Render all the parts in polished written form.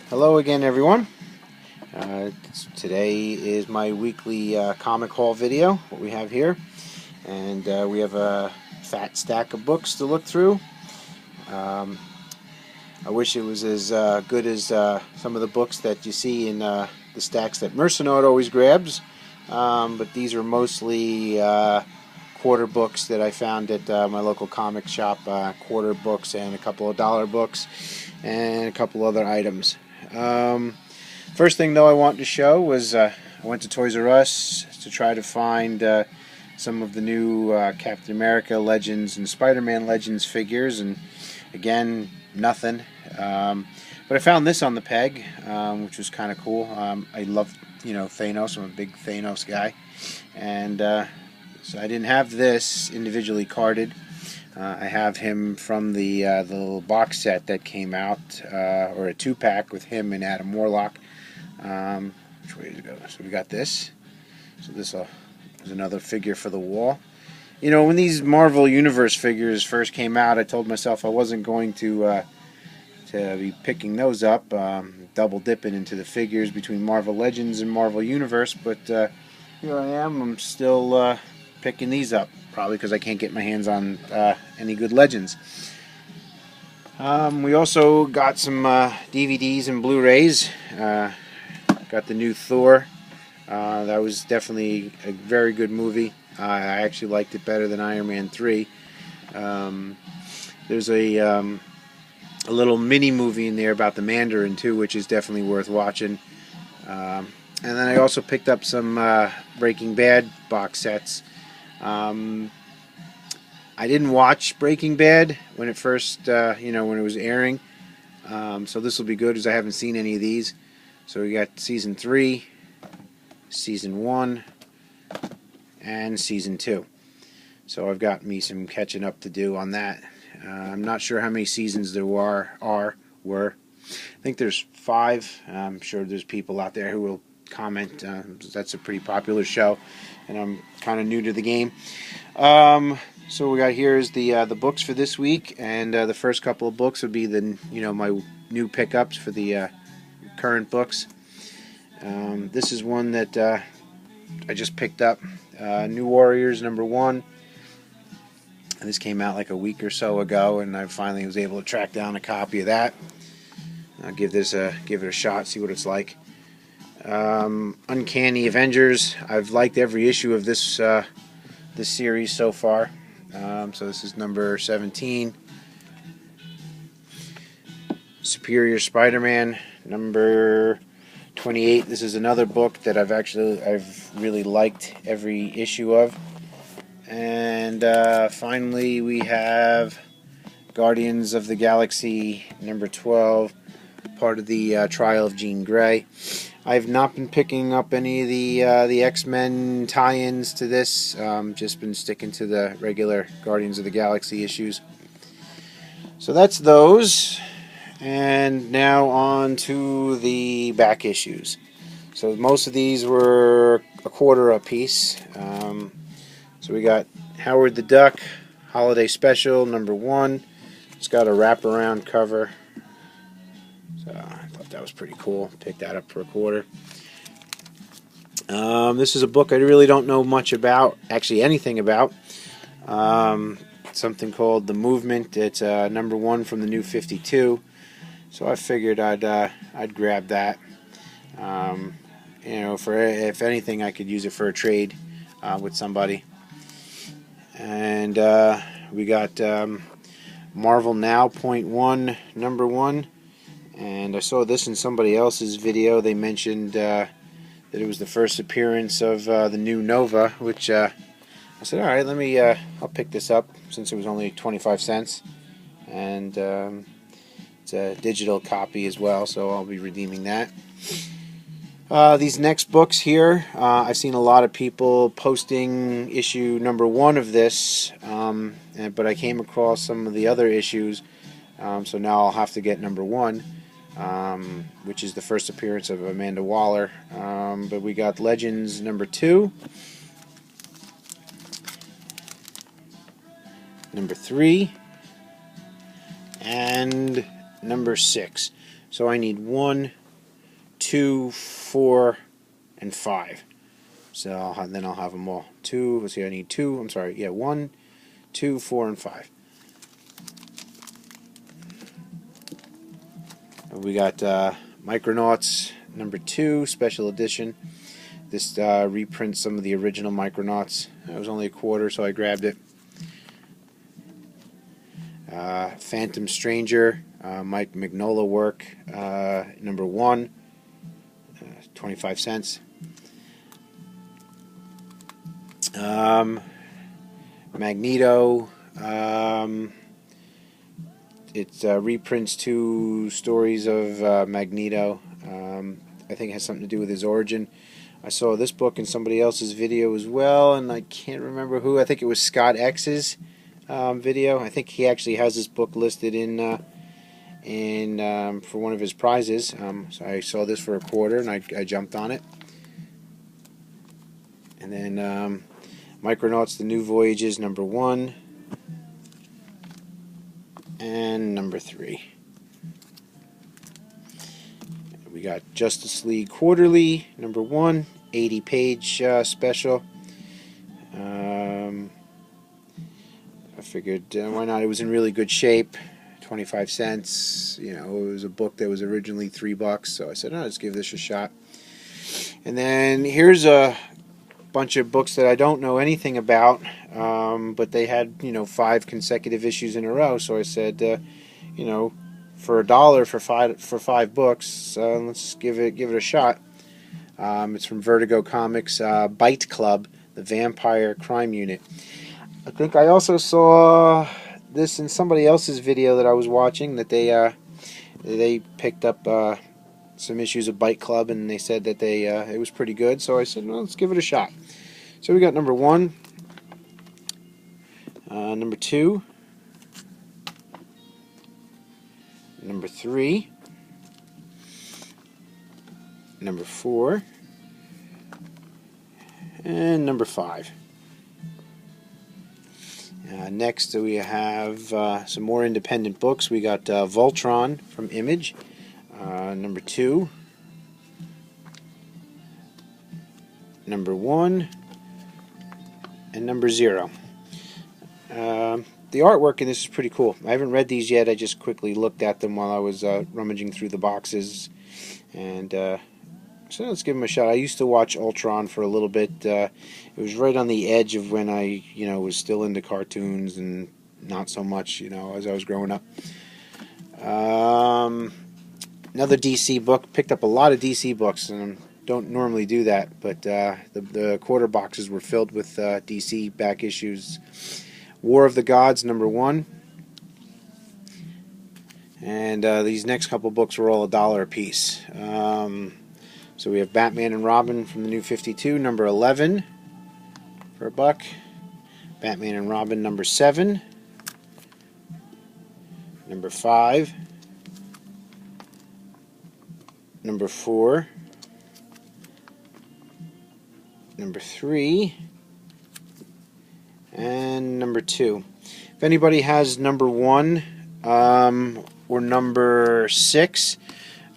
Hello again, everyone. Today is my weekly comic haul video, what we have here. And we have a fat stack of books to look through. Um, I wish it was as good as some of the books that you see in the stacks that Mercenard always grabs. But these are mostly quarter books that I found at my local comic shop, quarter books and a couple of dollar books and a couple other items. First thing though I wanted to show was I went to Toys R Us to try to find some of the new Captain America Legends and Spider-Man Legends figures, and again, nothing. But I found this on the peg, which was kind of cool. I love, Thanos. I'm a big Thanos guy, and so I didn't have this individually carded. I have him from the little box set that came out, or a 2-pack with him and Adam Warlock. Which way to go? So we got this. So this is another figure for the wall. When these Marvel Universe figures first came out, I told myself I wasn't going to be picking those up, double dipping into the figures between Marvel Legends and Marvel Universe. But here I am. I'm still picking these up. Probably because I can't get my hands on any good Legends. We also got some DVDs and Blu-rays. Got the new Thor. That was definitely a very good movie. I actually liked it better than Iron Man 3. There's a little mini movie in there about the Mandarin too, which is definitely worth watching. And then I also picked up some Breaking Bad box sets. I didn't watch Breaking Bad when it first, when it was airing. So this will be good, as I haven't seen any of these. So we got Season 3, Season 1, and Season 2. So I've got me some catching up to do on that. I'm not sure how many seasons there were. I think there's 5. I'm sure there's people out there who will comment. That's a pretty popular show, and I'm kind of new to the game. So we got here is the books for this week, and the first couple of books would be my new pickups for the current books. This is one that I just picked up, New Warriors #1. And this came out like a week or so ago, and I finally was able to track down a copy of that. I'll give it a shot, see what it's like. Uncanny Avengers. I've liked every issue of this series so far. So this is number 17. Superior Spider-Man, number 28. This is another book that I've really liked every issue of. And finally we have Guardians of the Galaxy number 12, part of the Trial of Jean Grey. I've not been picking up any of the X-Men tie-ins to this. Just been sticking to the regular Guardians of the Galaxy issues. So that's those. And now on to the back issues. So most of these were a quarter a piece. So we got Howard the Duck Holiday Special #1. It's got a wraparound cover. So I thought that was pretty cool. Picked that up for a quarter. This is a book I really don't know much about, actually anything about. Something called The Movement. It's #1 from the New 52. So I figured I'd grab that. For if anything, I could use it for a trade with somebody. And we got Marvel Now .1 #1. And I saw this in somebody else's video. They mentioned that it was the first appearance of the new Nova, which I said, all right, I'll pick this up since it was only 25 cents. And it's a digital copy as well, so I'll be redeeming that. These next books here, I've seen a lot of people posting issue #1 of this, but I came across some of the other issues, so now I'll have to get #1. Which is the first appearance of Amanda Waller. But we got Legends #2, #3, and #6. So I need 1, 2, 4, and 5. So then I'll have them all. 2, let's see, I need 2, I'm sorry, yeah, 1, 2, 4, and 5. We got Micronauts number 2, special edition. This reprints some of the original Micronauts. It was only a quarter, so I grabbed it. Phantom Stranger, Mike Mignola work, number 1, 25 cents. Magneto, it reprints 2 stories of Magneto. I think it has something to do with his origin. I saw this book in somebody else's video as well, and I can't remember who. I think it was Scott X's video. I think he actually has this book listed in for one of his prizes. So I saw this for a quarter, and I jumped on it. And then Micronauts: The New Voyages, number 1 and number 3. We got Justice League Quarterly, number 1, 80-page special. I figured why not? It was in really good shape, 25 cents. You know, it was a book that was originally $3, so I said, oh, let's give this a shot. And then here's a bunch of books that I don't know anything about, but they had, you know, 5 consecutive issues in a row. So I said, you know, for $1 for 5 books, let's give it a shot. It's from Vertigo Comics, Bite Club, the Vampire Crime Unit. I think I also saw this in somebody else's video that I was watching, that they picked up some issues of Bite Club, and they said that it was pretty good. So I said, well, let's give it a shot. So we got number 1, number 2, number 3, number 4, and number 5. Next we have some more independent books. We got Voltron from Image, number 2, number 1, and number 0. The artwork in this is pretty cool. I haven't read these yet. I just quickly looked at them while I was rummaging through the boxes, and so let's give them a shot. I used to watch Ultron for a little bit. It was right on the edge of when I, you know, was still into cartoons and not so much, you know, as I was growing up. Another DC book. Picked up a lot of DC books, and don't normally do that, but the quarter boxes were filled with DC back issues. War of the Gods, number 1. And these next couple books were all $1 a piece. So we have Batman and Robin from the New 52, number 11 for $1. Batman and Robin number 7, number 5, number 4, number 3, and number 2. If anybody has number 1 or number 6,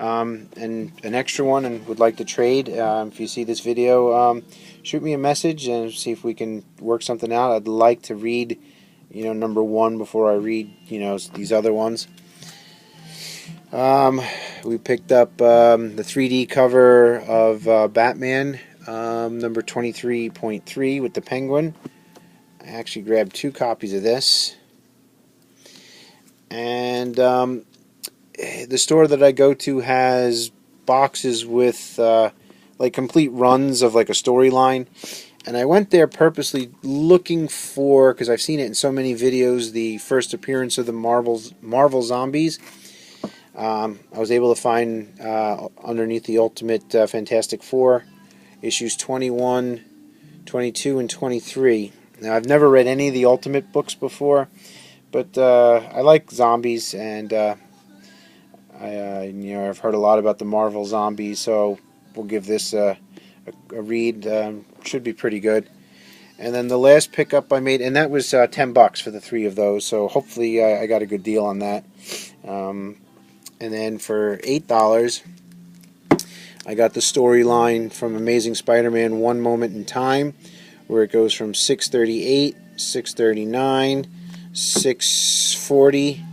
and an extra one, and would like to trade, if you see this video, shoot me a message and see if we can work something out. I'd like to read, you know, number 1 before I read, you know, these other ones. We picked up the 3D cover of Batman, number 23.3 with the Penguin. I actually grabbed 2 copies of this. And the store that I go to has boxes with like complete runs of like a storyline, and I went there purposely looking for, because I've seen it in so many videos, the first appearance of the Marvel Zombies. I was able to find underneath the Ultimate Fantastic Four issues 21, 22, and 23. Now, I've never read any of the Ultimate books before, but I like zombies, and you know, I've heard a lot about the Marvel Zombies, so we'll give this a read. Should be pretty good. And then the last pickup I made, and that was $10 for the 3 of those, so hopefully I got a good deal on that. And then for $8, I got the storyline from Amazing Spider-Man One Moment in Time, where it goes from 638, 639, 640,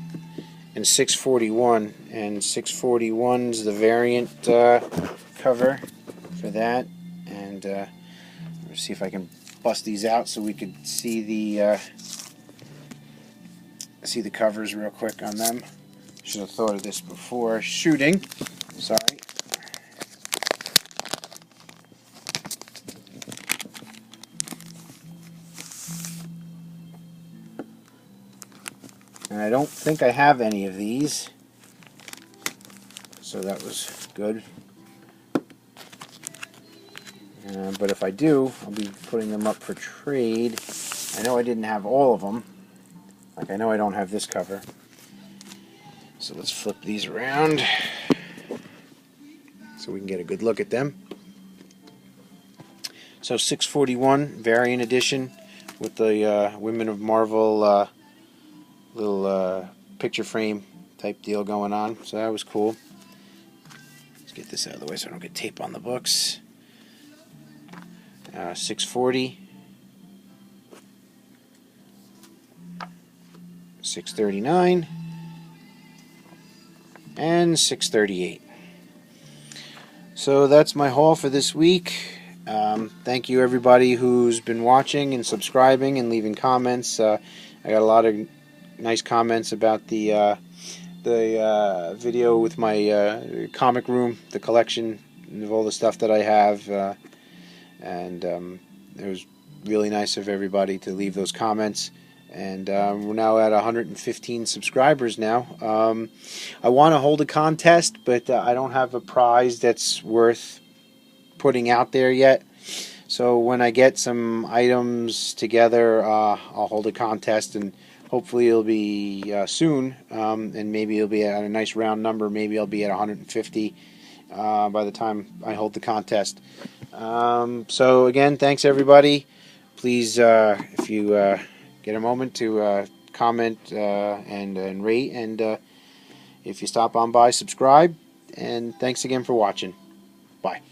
and 641. And 641's the variant cover for that. And let's see if I can bust these out so we could see the covers real quick on them. Should have thought of this before shooting. Sorry. And I don't think I have any of these, so that was good. But if I do, I'll be putting them up for trade. I know I didn't have all of them. Like, I know I don't have this cover. So let's flip these around so we can get a good look at them. So 641 variant edition with the Women of Marvel little picture frame type deal going on. So that was cool. Let's get this out of the way so I don't get tape on the books. 640, 639, and 638. So that's my haul for this week. Thank you everybody who's been watching and subscribing and leaving comments. I got a lot of nice comments about the video with my comic room, the collection of all the stuff that I have, and it was really nice of everybody to leave those comments. And we're now at 115 subscribers now. I want to hold a contest, but I don't have a prize that's worth putting out there yet. So when I get some items together, I'll hold a contest, and hopefully it'll be soon, and maybe it'll be at a nice round number. Maybe I'll be at 150 by the time I hold the contest. So again, thanks everybody. Please, if you get a moment to comment and rate, and if you stop on by, subscribe. And thanks again for watching. Bye.